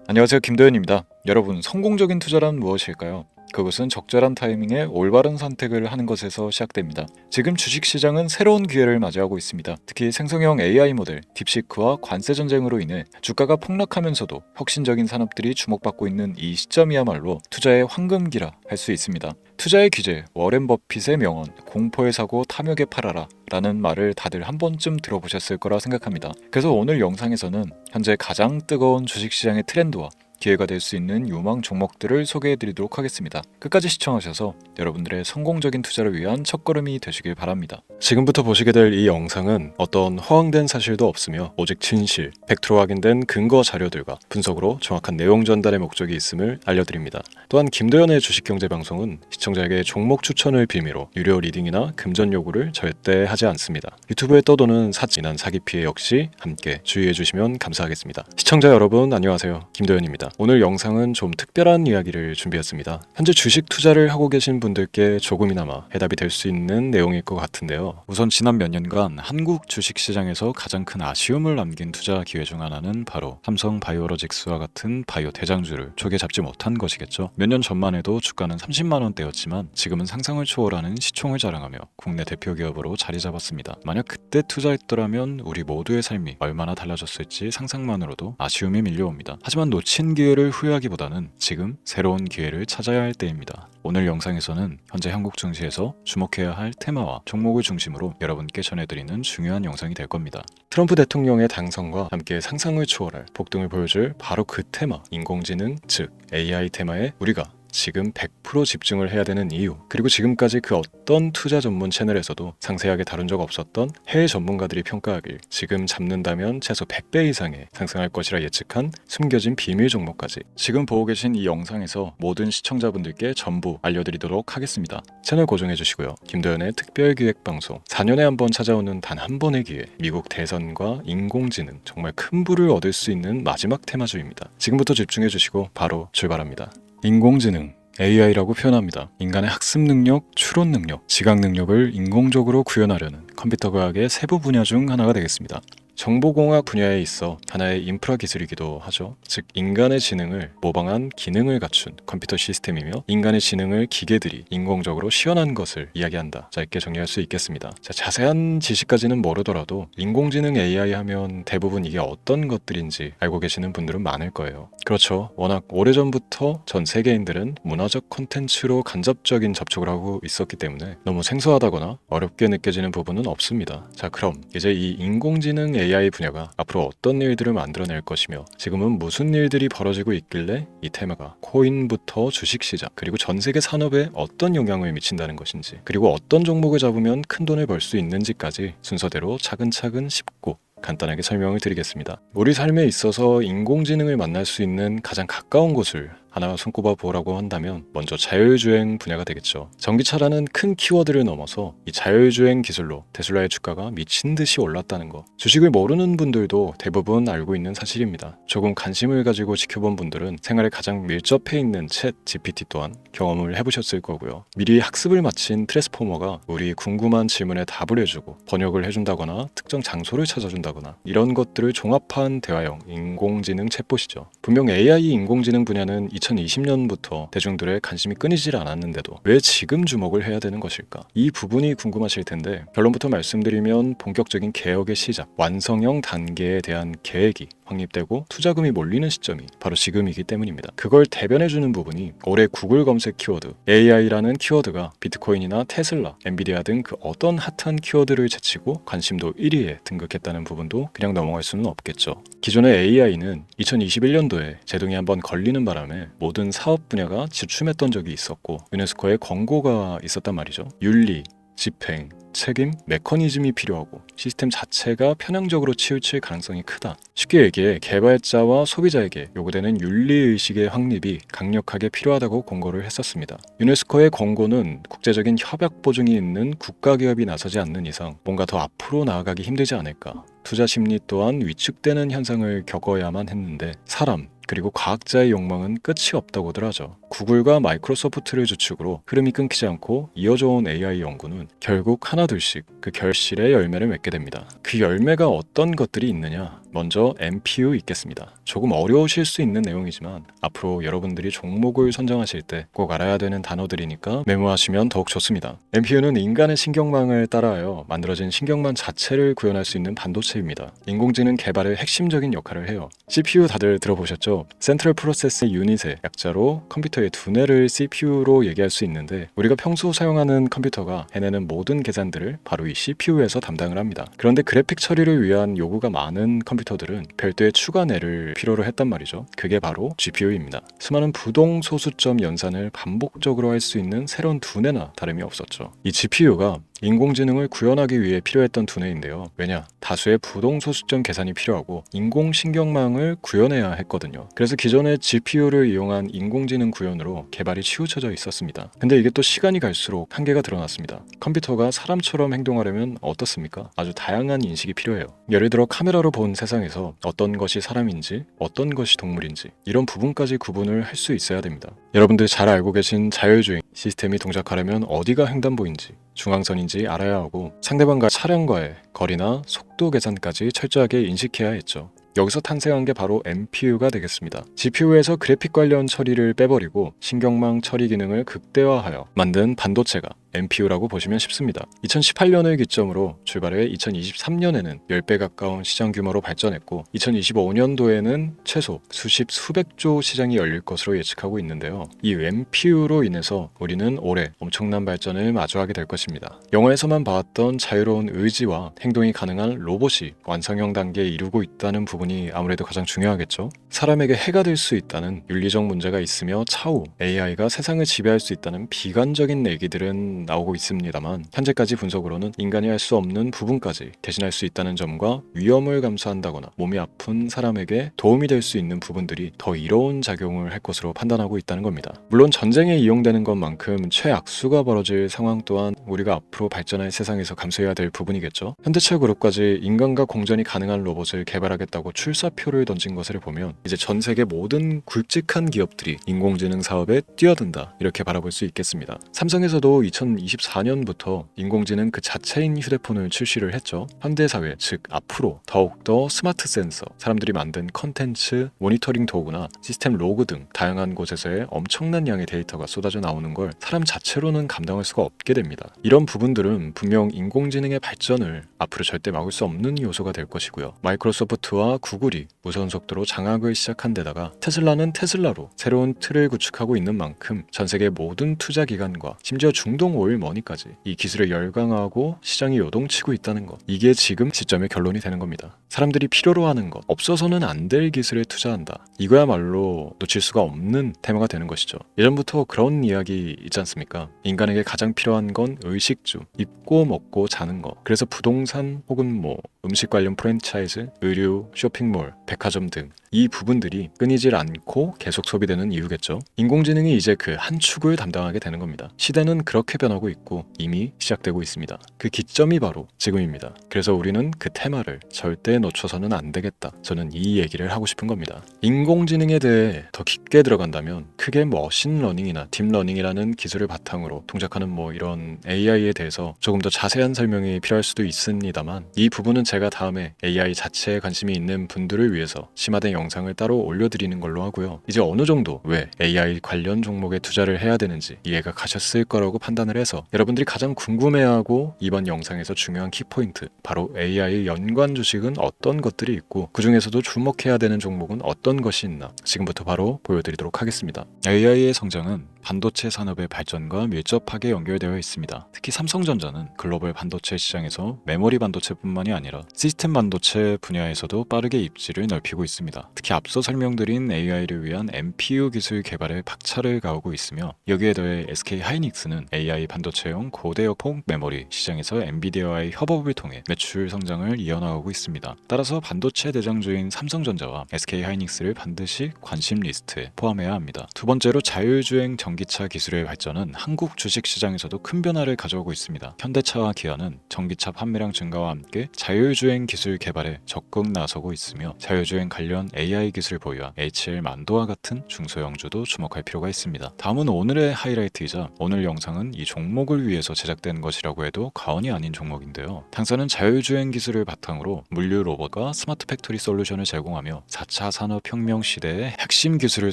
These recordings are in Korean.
안녕하세요, 김도현입니다. 여러분, 성공적인 투자란 무엇일까요? 그것은 적절한 타이밍에 올바른 선택을 하는 것에서 시작됩니다. 지금 주식시장은 새로운 기회를 맞이하고 있습니다. 특히 생성형 AI 모델, 딥시크와 관세 전쟁으로 인해 주가가 폭락하면서도 혁신적인 산업들이 주목받고 있는 이 시점이야말로 투자의 황금기라 할 수 있습니다. 투자의 귀재, 워렌 버핏의 명언, 공포의 사고 탐욕에 팔아라 라는 말을 다들 한 번쯤 들어보셨을 거라 생각합니다. 그래서 오늘 영상에서는 현재 가장 뜨거운 주식시장의 트렌드와 기회가 될 수 있는 유망 종목들을 소개해드리도록 하겠습니다. 끝까지 시청하셔서 여러분들의 성공적인 투자를 위한 첫걸음이 되시길 바랍니다. 지금부터 보시게 될 이 영상은 어떤 허황된 사실도 없으며 오직 진실, 팩트로 확인된 근거 자료들과 분석으로 정확한 내용 전달의 목적이 있음을 알려드립니다. 또한 김도현의 주식경제방송은 시청자에게 종목 추천을 빌미로 유료 리딩이나 금전 요구를 절대 하지 않습니다. 유튜브에 떠도는 사진한 사기 피해 역시 함께 주의해 주시면 감사하겠습니다. 시청자 여러분 안녕하세요. 김도현입니다. 오늘 영상은 좀 특별한 이야기를 준비했습니다. 현재 주식 투자를 하고 계신 분들께 조금이나마 해답이 될 수 있는 내용일 것 같은데요. 우선 지난 몇 년간 한국 주식시장에서 가장 큰 아쉬움을 남긴 투자 기회 중 하나는 바로 삼성 바이오로직스와 같은 바이오 대장주를 초기에 잡지 못한 것이겠죠. 몇 년 전만 해도 주가는 30만 원대였지만 지금은 상상을 초월하는 시총을 자랑하며 국내 대표 기업으로 자리 잡았습니다. 만약 그때 투자했더라면 우리 모두의 삶이 얼마나 달라졌을지 상상만으로도 아쉬움이 밀려옵니다. 하지만 놓친 기회를 후회하기보다는 지금 새로운 기회를 찾아야 할 때입니다. 오늘 영상에서는 현재 한국 증시에서 주목해야 할 테마와 종목을 중심으로 여러분께 전해드리는 중요한 영상이 될 겁니다. 트럼프 대통령의 당선과 함께 상상을 초월할 폭등을 보여줄 바로 그 테마, 인공지능, 즉 AI 테마에 우리가 지금 100% 집중을 해야 되는 이유, 그리고 지금까지 그 어떤 투자 전문 채널에서도 상세하게 다룬 적 없었던 해외 전문가들이 평가하길 지금 잡는다면 최소 100배 이상의 상승할 것이라 예측한 숨겨진 비밀 종목까지 지금 보고 계신 이 영상에서 모든 시청자분들께 전부 알려드리도록 하겠습니다. 채널 고정해 주시고요. 김도현의 특별기획방송 4년에 한 번 찾아오는 단 한 번의 기회, 미국 대선과 인공지능, 정말 큰 부를 얻을 수 있는 마지막 테마주입니다. 지금부터 집중해 주시고 바로 출발합니다. 인공지능 AI라고 표현합니다. 인간의 학습 능력, 추론 능력, 지각 능력을 인공적으로 구현하려는 컴퓨터 과학의 세부 분야 중 하나가 되겠습니다. 정보공학 분야에 있어 하나의 인프라 기술이기도 하죠. 즉 인간의 지능을 모방한 기능을 갖춘 컴퓨터 시스템이며 인간의 지능을 기계들이 인공적으로 시연한 것을 이야기한다. 짧게 정리할 수 있겠습니다. 자세한 지식까지는 모르더라도 인공지능 AI 하면 대부분 이게 어떤 것들인지 알고 계시는 분들은 많을 거예요. 그렇죠. 워낙 오래전부터 전 세계인들은 문화적 콘텐츠로 간접적인 접촉을 하고 있었기 때문에 너무 생소하다거나 어렵게 느껴지는 부분은 없습니다. 자, 그럼 이제 이 인공지능 AI 분야가 앞으로 어떤 일들을 만들어낼 것이며 지금은 무슨 일들이 벌어지고 있길래 이 테마가 코인부터 주식시장 그리고 전 세계 산업에 어떤 영향을 미친다는 것인지, 그리고 어떤 종목을 잡으면 큰 돈을 벌 수 있는지까지 순서대로 차근차근 짚고 간단하게 설명을 드리겠습니다. 우리 삶에 있어서 인공지능을 만날 수 있는 가장 가까운 곳을 하나 손꼽아 보라고 한다면 먼저 자율주행 분야가 되겠죠. 전기차라는 큰 키워드를 넘어서 이 자율주행 기술로 테슬라의 주가가 미친 듯이 올랐다는 거, 주식을 모르는 분들도 대부분 알고 있는 사실입니다. 조금 관심을 가지고 지켜본 분들은 생활에 가장 밀접해 있는 챗 GPT 또한 경험을 해보셨을 거고요. 미리 학습을 마친 트랜스포머가 우리 궁금한 질문에 답을 해주고 번역을 해준다거나 특정 장소를 찾아준다거나 이런 것들을 종합한 대화형 인공지능 챗봇이죠. 분명 AI 인공지능 분야는 2020년부터 대중들의 관심이 끊이질 않았는데도 왜 지금 주목을 해야 되는 것일까? 이 부분이 궁금하실 텐데 결론부터 말씀드리면 본격적인 개혁의 시작, 완성형 단계에 대한 계획이 확립되고 투자금이 몰리는 시점이 바로 지금이기 때문입니다. 그걸 대변해주는 부분이 올해 구글 검색 키워드 AI라는 키워드가 비트코인이나 테슬라, 엔비디아 등 그 어떤 핫한 키워드를 제치고 관심도 1위에 등극했다는 부분도 그냥 넘어갈 수는 없겠죠. 기존의 AI는 2021년도에 제동이 한번 걸리는 바람에 모든 사업 분야가 주춤했던 적이 있었고 유네스코의 권고가 있었단 말이죠. 윤리, 집행, 책임, 메커니즘이 필요하고 시스템 자체가 편향적으로 치우칠 가능성이 크다. 쉽게 얘기해 개발자와 소비자에게 요구되는 윤리의식의 확립이 강력하게 필요하다고 권고를 했었습니다. 유네스코의 권고는 국제적인 협약 보증이 있는 국가기업이 나서지 않는 이상 뭔가 더 앞으로 나아가기 힘들지 않을까. 투자 심리 또한 위축되는 현상을 겪어야만 했는데 사람, 그리고 과학자의 욕망은 끝이 없다고들 하죠. 구글과 마이크로소프트를 주축으로 흐름이 끊기지 않고 이어져 온 AI 연구는 결국 하나둘씩 그 결실의 열매를 맺게 됩니다. 그 열매가 어떤 것들이 있느냐? 먼저 MPU 있겠습니다. 조금 어려우실 수 있는 내용이지만 앞으로 여러분들이 종목을 선정하실 때 꼭 알아야 되는 단어들이니까 메모하시면 더욱 좋습니다. MPU는 인간의 신경망을 따라하여 만들어진 신경망 자체를 구현할 수 있는 반도체입니다. 인공지능 개발의 핵심적인 역할을 해요. CPU 다들 들어보셨죠? 센트럴 프로세스 유닛의 약자로 컴퓨터의 두뇌를 CPU로 얘기할 수 있는데 우리가 평소 사용하는 컴퓨터가 해내는 모든 계산들을 바로 이 CPU에서 담당을 합니다. 그런데 그래픽 처리를 위한 요구가 많은 컴퓨터들은 별도의 추가 뇌를 필요로 했단 말이죠. 그게 바로 GPU입니다. 수많은 부동 소수점 연산을 반복적으로 할 수 있는 새로운 두뇌나 다름이 없었죠. 이 GPU가 인공지능을 구현하기 위해 필요했던 두뇌인데요. 왜냐? 다수의 부동 소수점 계산이 필요하고 인공신경망을 구현해야 했거든요. 그래서 기존의 GPU를 이용한 인공지능 구현으로 개발이 치우쳐져 있었습니다. 근데 이게 또 시간이 갈수록 한계가 드러났습니다. 컴퓨터가 사람처럼 행동하려면 어떻습니까? 아주 다양한 인식이 필요해요. 예를 들어 카메라로 본 세상에서 어떤 것이 사람인지 어떤 것이 동물인지 이런 부분까지 구분을 할 수 있어야 됩니다. 여러분들 잘 알고 계신 자율주행 시스템이 동작하려면 어디가 횡단보인지 중앙선인지 알아야 하고 상대방과 차량과의 거리나 속도 계산까지 철저하게 인식해야 했죠. 여기서 탄생한 게 바로 MPU가 되겠습니다. GPU에서 그래픽 관련 처리를 빼버리고 신경망 처리 기능을 극대화하여 만든 반도체가 MPU라고 보시면 쉽습니다. 2018년을 기점으로 출발해 2023년에는 10배 가까운 시장 규모로 발전했고 2025년도에는 최소 수백조 시장이 열릴 것으로 예측하고 있는데요. 이 MPU로 인해서 우리는 올해 엄청난 발전을 마주하게 될 것입니다. 영화에서만 봐왔던 자유로운 의지와 행동이 가능한 로봇이 완성형 단계에 이르고 있다는 부분이 아무래도 가장 중요하겠죠. 사람에게 해가 될 수 있다는 윤리적 문제가 있으며 차후 AI가 세상을 지배할 수 있다는 비관적인 얘기들은 나오고 있습니다만 현재까지 분석으로는 인간이 할 수 없는 부분까지 대신할 수 있다는 점과 위험을 감수한다거나 몸이 아픈 사람에게 도움이 될 수 있는 부분들이 더 이로운 작용을 할 것으로 판단하고 있다는 겁니다. 물론 전쟁에 이용되는 것만큼 최악수가 벌어질 상황 또한 우리가 앞으로 발전할 세상에서 감수해야 될 부분이겠죠. 현대차 그룹까지 인간과 공전이 가능한 로봇을 개발하겠다고 출사표를 던진 것을 보면 이제 전 세계 모든 굵직한 기업들이 인공지능 사업에 뛰어든다 이렇게 바라볼 수 있겠습니다. 삼성에서도 2024년부터 인공지능 그 자체인 휴대폰을 출시를 했죠. 현대사회 즉 앞으로 더욱더 스마트 센서, 사람들이 만든 컨텐츠, 모니터링 도구나 시스템 로그 등 다양한 곳에서의 엄청난 양의 데이터가 쏟아져 나오는 걸 사람 자체로는 감당할 수가 없게 됩니다. 이런 부분들은 분명 인공지능의 발전을 앞으로 절대 막을 수 없는 요소가 될 것이고요. 마이크로소프트와 구글이 무선 속도로 장악을 시작한 데다가 테슬라는 테슬라로 새로운 틀을 구축하고 있는 만큼 전 세계 모든 투자 기관과 심지어 중동 오일 머니까지 이 기술을 열광하고 시장이 요동치고 있다는 것, 이게 지금 시점의 결론이 되는 겁니다. 사람들이 필요로 하는 것, 없어서는 안 될 기술에 투자한다. 이거야말로 놓칠 수가 없는 테마가 되는 것이죠. 예전부터 그런 이야기 있지 않습니까? 인간에게 가장 필요한 건 의식주, 입고 먹고 자는 거. 그래서 부동산 혹은 음식 관련 프랜차이즈, 의류, 쇼핑몰, 백화점 등 이 부분들이 끊이질 않고 계속 소비되는 이유겠죠. 인공지능이 이제 그 한 축을 담당하게 되는 겁니다. 시대는 그렇게 변하고 있고 이미 시작되고 있습니다. 그 기점이 바로 지금입니다. 그래서 우리는 그 테마를 절대 놓쳐서는 안 되겠다. 저는 이 얘기를 하고 싶은 겁니다. 인공지능에 대해 더 깊게 들어간다면 크게 머신러닝이나 딥러닝이라는 기술을 바탕으로 동작하는 이런 AI에 대해서 조금 더 자세한 설명이 필요할 수도 있습니다만 이 부분은 제가 다음에 AI 자체에 관심이 있는 분들을 위해서 심화된 영상을 따로 올려드리는 걸로 하고요. 이제 어느 정도 왜 AI 관련 종목에 투자를 해야 되는지 이해가 가셨을 거라고 판단을 해서 여러분들이 가장 궁금해하고 이번 영상에서 중요한 키포인트, 바로 AI 연관 주식은 어떤 것들이 있고 그 중에서도 주목해야 되는 종목은 어떤 것이 있나 지금부터 바로 보여드리도록 하겠습니다. AI의 성장은 반도체 산업의 발전과 밀접하게 연결되어 있습니다. 특히 삼성전자는 글로벌 반도체 시장에서 메모리 반도체뿐만이 아니라 시스템 반도체 분야에서도 빠르게 입지를 넓히고 있습니다. 특히 앞서 설명드린 AI를 위한 MPU 기술 개발에 박차를 가하고 있으며 여기에 더해 SK 하이닉스는 AI 반도체용 고대역폭 메모리 시장에서 엔비디아와의 협업을 통해 매출 성장을 이어나가고 있습니다. 따라서 반도체 대장주인 삼성전자와 SK 하이닉스를 반드시 관심 리스트에 포함해야 합니다. 두 번째로 자율주행 전기차 기술의 발전은 한국 주식시장에서도 큰 변화를 가져오고 있습니다. 현대차와 기아는 전기차 판매량 증가와 함께 자율주행 기술 개발에 적극 나서고 있으며 자율주행 관련 AI 기술 보유한 HL 만도와 같은 중소형주도 주목할 필요가 있습니다. 다음은 오늘의 하이라이트이자 오늘 영상은 이 종목을 위해서 제작된 것이라고 해도 과언이 아닌 종목인데요. 당사는 자율주행 기술을 바탕으로 물류 로봇과 스마트 팩토리 솔루션을 제공하며 4차 산업혁명 시대의 핵심 기술을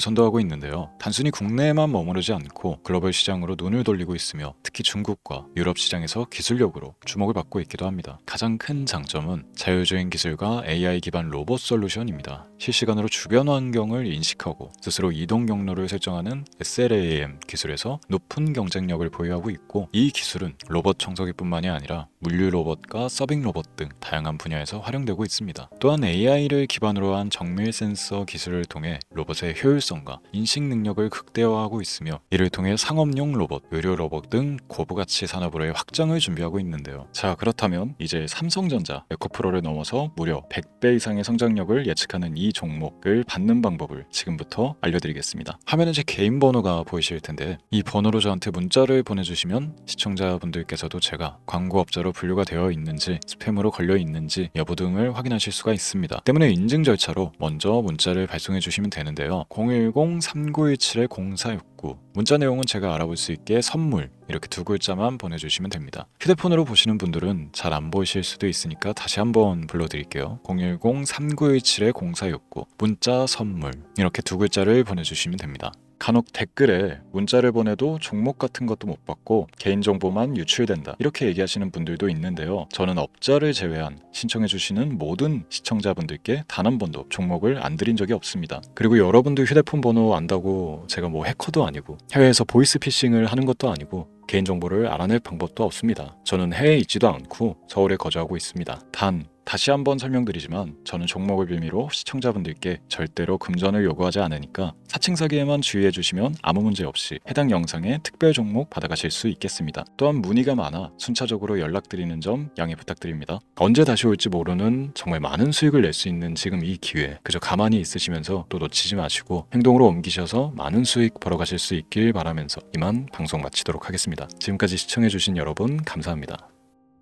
선도하고 있는데요. 단순히 국내에만 머무르지 않고 글로벌 시장으로 눈을 돌리고 있으며 특히 중국과 유럽 시장에서 기술력으로 주목을 받고 있기도 합니다. 가장 큰 장점은 자율주행 기술과 AI 기반 로봇 솔루션입니다. 실시간으로 주변 환경을 인식하고 스스로 이동 경로를 설정하는 SLAM 기술에서 높은 경쟁력을 보유하고 있고, 이 기술은 로봇 청소기뿐만이 아니라 물류 로봇과 서빙 로봇 등 다양한 분야에서 활용되고 있습니다. 또한 AI를 기반으로 한 정밀 센서 기술을 통해 로봇의 효율성과 인식 능력을 극대화하고 있으며, 이를 통해 상업용 로봇, 의료 로봇 등 고부가치 산업으로의 확장을 준비하고 있는데요. 자, 그렇다면 이제 삼성전자 에코프로를 넘어서 무려 100배 이상의 성장력을 예측하는 이 종목을 받는 방법을 지금부터 알려드리겠습니다. 화면에 제 개인 번호가 보이실 텐데, 이 번호로 저한테 문자를 보내주시면 시청자분들께서도 제가 광고업자로 분류가 되어 있는지, 스팸으로 걸려 있는지 여부 등을 확인하실 수가 있습니다. 때문에 인증 절차로 먼저 문자를 발송해 주시면 되는데요. 010-3917-0469 문자 내용은 제가 알아볼 수 있게 선물 이렇게 두 글자만 보내주시면 됩니다. 휴대폰으로 보시는 분들은 잘 안 보이실 수도 있으니까 다시 한번 불러드릴게요. 010-3917-0469 문자 선물 이렇게 두 글자를 보내주시면 됩니다. 간혹 댓글에 문자를 보내도 종목 같은 것도 못 받고 개인정보만 유출된다 이렇게 얘기하시는 분들도 있는데요. 저는 업자를 제외한 신청해주시는 모든 시청자분들께 단 한 번도 종목을 안 드린 적이 없습니다. 그리고 여러분들 휴대폰 번호 안다고 제가 뭐 해커도 아니고 해외에서 보이스피싱을 하는 것도 아니고 개인정보를 알아낼 방법도 없습니다. 저는 해외에 있지도 않고 서울에 거주하고 있습니다. 다시 한번 설명드리지만 저는 종목을 빌미로 시청자분들께 절대로 금전을 요구하지 않으니까 사칭 사기에만 주의해 주시면 아무 문제 없이 해당 영상에 특별 종목 받아가실 수 있겠습니다. 또한 문의가 많아 순차적으로 연락드리는 점 양해 부탁드립니다. 언제 다시 올지 모르는 정말 많은 수익을 낼 수 있는 지금 이 기회, 그저 가만히 있으시면서 또 놓치지 마시고 행동으로 옮기셔서 많은 수익 벌어가실 수 있길 바라면서 이만 방송 마치도록 하겠습니다. 지금까지 시청해 주신 여러분 감사합니다.